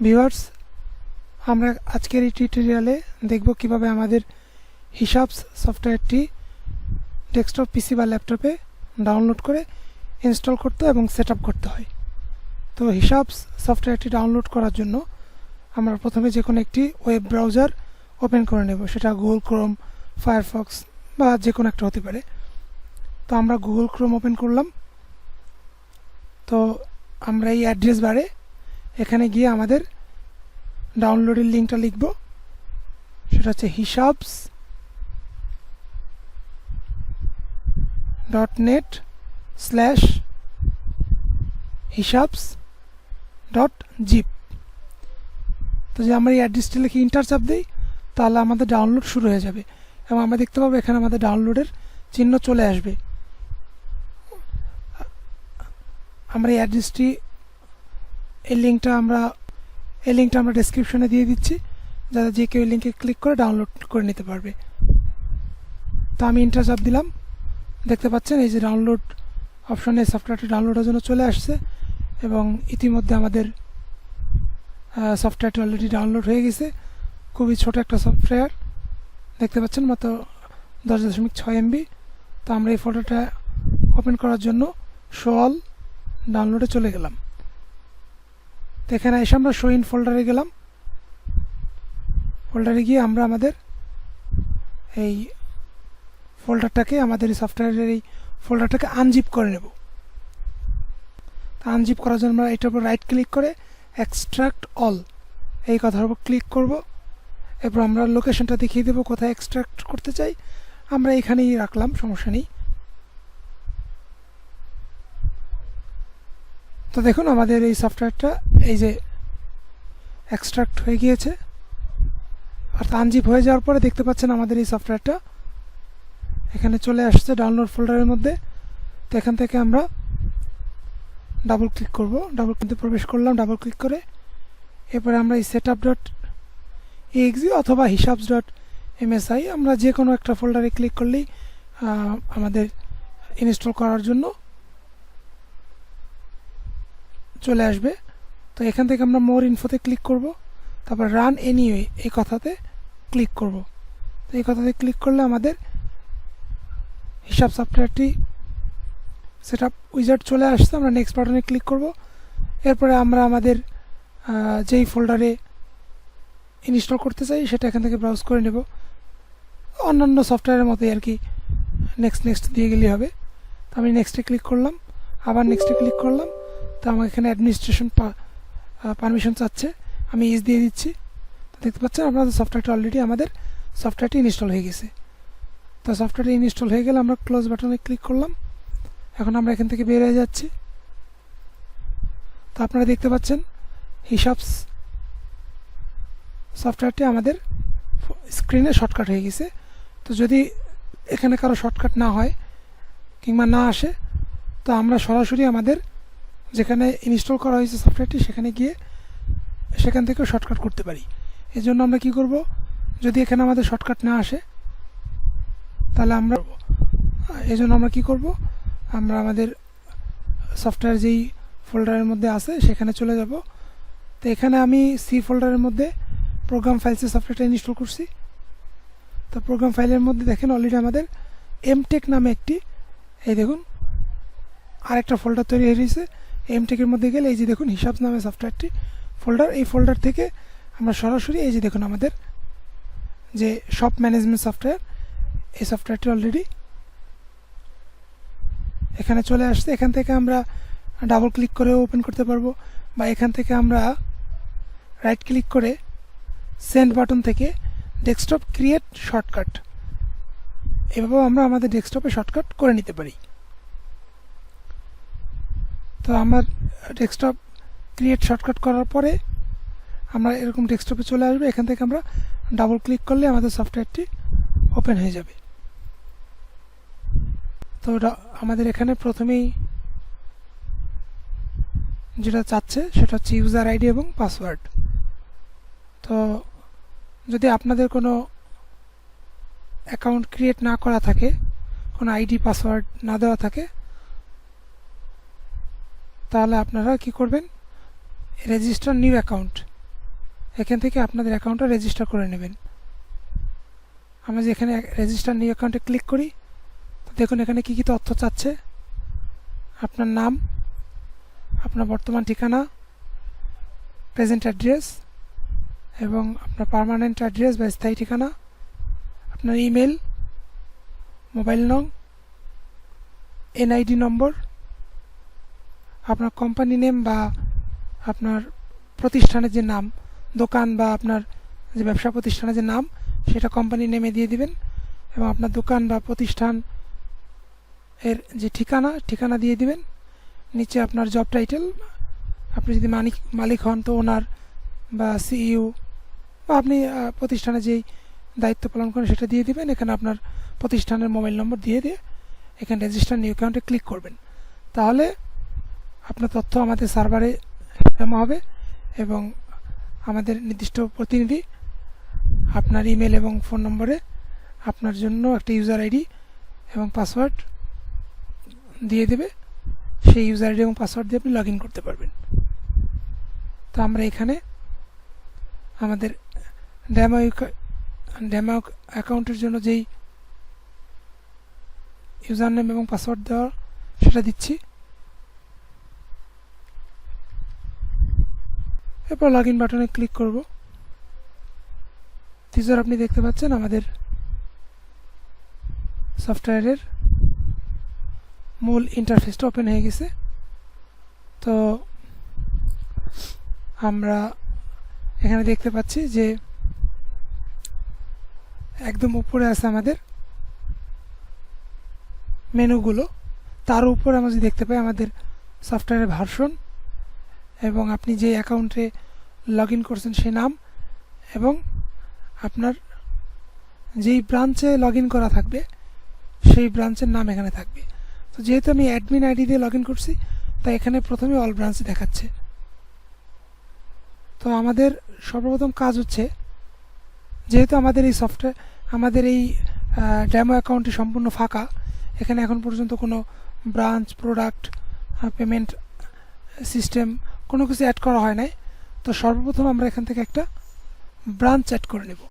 Viewers, আমরা আজকের এই টিউটোরিয়ালে দেখব কিভাবে আমাদের হিসাবস সফটওয়্যারটি ডেস্কটপ পিসি বা ল্যাপটপে ডাউনলোড করে ইনস্টল করতে এবং সেটআপ করতে হয়। তো হিসাবস সফটওয়্যারটি ডাউনলোড করার জন্য আমরা প্রথমে যে কোনো একটি ওয়েব ব্রাউজার ওপেন করে নেব, সেটা গুগল ক্রোম, ফায়ারফক্স বা যে কোনো একটা হতে পারে। তো আমরা গুগল ক্রোম ওপেন করলাম। তো আমরা এই অ্যাড্রেস বারে এখানে গিয়ে আমাদের ডাউনলোডের লিঙ্কটা লিখব, সেটা হচ্ছে hishabs.net/hishabs.zip। তো যে আমরা এই অ্যাড্রেসটি লিখে ইন্টার চাপ দিই, তাহলে আমাদের ডাউনলোড শুরু হয়ে যাবে এবং আমরা দেখতে পাবো এখানে আমাদের ডাউনলোডের চিহ্ন চলে আসবে। আমরা এই অ্যাড্রেসটি এই লিঙ্কটা আমরা ডেসক্রিপশনে দিয়ে দিচ্ছি, যাতে যে কেউ লিঙ্কে ক্লিক করে ডাউনলোড করে নিতে পারবে। তো আমি ইন্টার চাপ দিলাম, দেখতে পাচ্ছেন এই যে ডাউনলোড অপশনে সফটওয়্যারটি ডাউনলোডের জন্য চলে আসছে এবং ইতিমধ্যে আমাদের সফটওয়্যারটি অলরেডি ডাউনলোড হয়ে গেছে। খুবই ছোট একটা সফটওয়্যার, দেখতে পাচ্ছেন মাত্র 10.6 MB। তো আমরা এই ফটোটা ওপেন করার জন্য শো অল ডাউনলোডে চলে গেলাম। তো এখানে এসে আমরা শো ইন ফোল্ডারে গেলাম। ফোল্ডারে গিয়ে আমরা আমাদের এই ফোল্ডারটাকে আমাদের এই সফটওয়্যারের এই ফোল্ডারটাকে আনজিপ করে নেব। তো আনজিপ করার জন্য আমরা এটার উপর রাইট ক্লিক করে এক্সট্রাক্ট অল এই কথার উপর ক্লিক করব। এরপর আমরা লোকেশনটা দেখিয়ে দেবো কোথায় এক্সট্রাক্ট করতে চাই, আমরা এখানেই রাখলাম, সমস্যা নেই। তো দেখুন আমাদের এই সফটওয়্যারটা এই যে এক্সট্রাক্ট হয়ে গিয়েছে, আর আনজিপ হয়ে যাওয়ার পরে দেখতে পাচ্ছেন আমাদের এই সফটওয়্যারটা এখানে চলে আসছে ডাউনলোড ফোল্ডারের মধ্যে। তো এখান থেকে আমরা ডাবল ক্লিক করব, ডাবল ক্লিকে প্রবেশ করলাম ডাবল ক্লিক করে। এরপরে আমরা এই setup.exe অথবা hishabs.msi আমরা যে কোনো একটা ফোল্ডারে ক্লিক করলেই আমাদের ইনস্টল করার জন্য চলে আসবে। তো এখান থেকে আমরা মোর ইনফোতে ক্লিক করব, তারপর রান এনিওয়ে এই কথাতে ক্লিক করব। তো এই কথাতে ক্লিক করলে আমাদের হিসাব সফটওয়্যারটি সেটআপ উইজার্ড চলে আসছে। আমরা নেক্সট বাটনে ক্লিক করব। এরপরে আমরা আমাদের যেই ফোল্ডারে ইনস্টল করতে চাই সেটা এখান থেকে ব্রাউজ করে নেব, অন্যান্য সফটওয়্যারের মতোই আর কি, নেক্সট দিয়ে গেলেই হবে। তো আমি নেক্সটে ক্লিক করলাম, আবার নেক্সটে ক্লিক করলাম। তো আমার এখানে অ্যাডমিনিস্ট্রেশন পারমিশন চাচ্ছে, আমি ইস দিয়ে দিচ্ছি। তো দেখতে পাচ্ছেন আপনাদের সফটওয়্যারটা অলরেডি আমাদের সফটওয়্যারটি ইনস্টল হয়ে গেছে। তো সফটওয়্যারটি ইনস্টল হয়ে গেলে আমরা ক্লোজ বাটনে ক্লিক করলাম। এখন আমরা এখান থেকে বের হয়ে যাচ্ছি। তো আপনারা দেখতে পাচ্ছেন হিসাবস সফটওয়্যারটি আমাদের স্ক্রিনে শর্টকাট হয়ে গেছে। তো যদি এখানে কারো শর্টকাট না হয় কিংবা না আসে, তো আমরা সরাসরি আমাদের যেখানে ইনস্টল করা হয়েছে সফটওয়্যারটি সেখানে গিয়ে সেখান থেকেও শর্টকাট করতে পারি। এই জন্য আমরা কি করব, যদি এখানে আমাদের শর্টকাট না আসে তাহলে আমরা কি করব, আমরা আমাদের সফটওয়্যার যেই ফোল্ডারের মধ্যে আছে সেখানে চলে যাব। তো এখানে আমি সি ফোল্ডারের মধ্যে প্রোগ্রাম ফাইলসে সফটওয়্যারটা ইনস্টল করছি। তো প্রোগ্রাম ফাইলের মধ্যে দেখেন অলরেডি আমাদের এমটেক নামে একটি, এই দেখুন আরেকটা ফোল্ডার তৈরি হয়ে গেছে। এমটেকের মধ্যে গেলে এই যে দেখুন হিসাবস নামে সফটওয়্যারটি ফোল্ডার, এই ফোল্ডার থেকে আমরা সরাসরি এই যে দেখুন আমাদের যে শপ ম্যানেজমেন্ট সফটওয়্যার, এই সফটওয়্যারটি অলরেডি এখানে চলে আসছে। এখান থেকে আমরা ডাবল ক্লিক করে ওপেন করতে পারবো, বা এখান থেকে আমরা রাইট ক্লিক করে সেন্ড বাটন থেকে ডেস্কটপ ক্রিয়েট শর্টকাট, এভাবেও আমরা আমাদের ডেস্কটপে শর্টকাট করে নিতে পারি। তো আমার ডেস্কটপ ক্রিয়েট শর্টকাট করার পরে আমরা এরকম ডেস্কটপে চলে আসবে। এখান থেকে আমরা ডাবল ক্লিক করলে আমাদের সফটওয়্যারটি ওপেন হয়ে যাবে। তো আমাদের এখানে প্রথমেই যেটা চাচ্ছে সেটা হচ্ছে ইউজার আইডি এবং পাসওয়ার্ড। তো যদি আপনাদের কোনো অ্যাকাউন্ট ক্রিয়েট না করা থাকে, কোনো আইডি পাসওয়ার্ড না দেওয়া থাকে, তাহলে আপনারা কি করবেন, রেজিস্টার নিউ অ্যাকাউন্ট এখান থেকে আপনাদের অ্যাকাউন্টটা রেজিস্টার করে নেবেন। আমরা যে এখানে রেজিস্টার নিউ অ্যাকাউন্টে ক্লিক করি, তো দেখুন এখানে কী কী তথ্য চাচ্ছে। আপনার নাম, আপনার বর্তমান ঠিকানা, প্রেজেন্ট অ্যাড্রেস এবং আপনার পার্মানেন্ট অ্যাড্রেস বা স্থায়ী ঠিকানা, আপনার ইমেল, মোবাইল নং, এনআইডি নম্বর, আপনার কোম্পানি নেম বা আপনার প্রতিষ্ঠানের যে নাম, দোকান বা আপনার যে ব্যবসা প্রতিষ্ঠানের যে নাম সেটা কোম্পানি নেমে দিয়ে দিবেন এবং আপনার দোকান বা প্রতিষ্ঠান এর যে ঠিকানা দিয়ে দিবেন। নিচে আপনার জব টাইটেল, আপনি যদি মালিক হন তো ওনার বা সিইও বা আপনি প্রতিষ্ঠানে যেই দায়িত্ব পালন করেন সেটা দিয়ে দিবেন। এখানে আপনার প্রতিষ্ঠানের মোবাইল নম্বর দিয়ে এখানে রেজিস্টার নিউ অ্যাকাউন্টে ক্লিক করবেন। তাহলে আপনার তথ্য আমাদের সার্ভারে জমা হবে এবং আমাদের নির্দিষ্ট প্রতিনিধি আপনার ইমেল এবং ফোন নম্বরে আপনার জন্য একটা ইউজার আইডি এবং পাসওয়ার্ড দিয়ে দেবে। সেই ইউজার আইডি এবং পাসওয়ার্ড দিয়ে আপনি লগ ইন করতে পারবেন। তো আমরা এখানে আমাদের ডেমো অ্যাকাউন্টের জন্য যেই ইউজার নেম এবং পাসওয়ার্ড দেওয়া সেটা দিচ্ছি। এরপর লগ ইন বাটনে ক্লিক করব। টিজার আপনি দেখতে পাচ্ছেন আমাদের সফটওয়্যারের মূল ইন্টারফেসটা ওপেন হয়ে গেছে। তো আমরা এখানে দেখতে পাচ্ছি যে একদম উপরে আছে আমাদের মেনুগুলো, তার উপরে আমরা যদি দেখতে পাই আমাদের সফটওয়্যারের ভার্সন এবং আপনি যে অ্যাকাউন্টে লগ ইন করছেন সেই নাম এবং আপনার যেই ব্রাঞ্চে লগ ইন করা থাকবে সেই ব্রাঞ্চের নাম এখানে থাকবে। তো যেহেতু আমি অ্যাডমিন আইডি দিয়ে লগ ইন করছি তাই এখানে প্রথমে অল ব্রাঞ্চ দেখাচ্ছে। তো আমাদের সর্বপ্রথম কাজ হচ্ছে, যেহেতু আমাদের এই ডেমো অ্যাকাউন্টটি সম্পূর্ণ ফাঁকা, এখানে এখন পর্যন্ত কোনো ব্রাঞ্চ, প্রোডাক্ট, পেমেন্ট সিস্টেম কোনো কিছু অ্যাড করা হয় নাই। তো সর্বপ্রথম আমরা এখান থেকে একটা ব্রাঞ্চ অ্যাড করে নেব।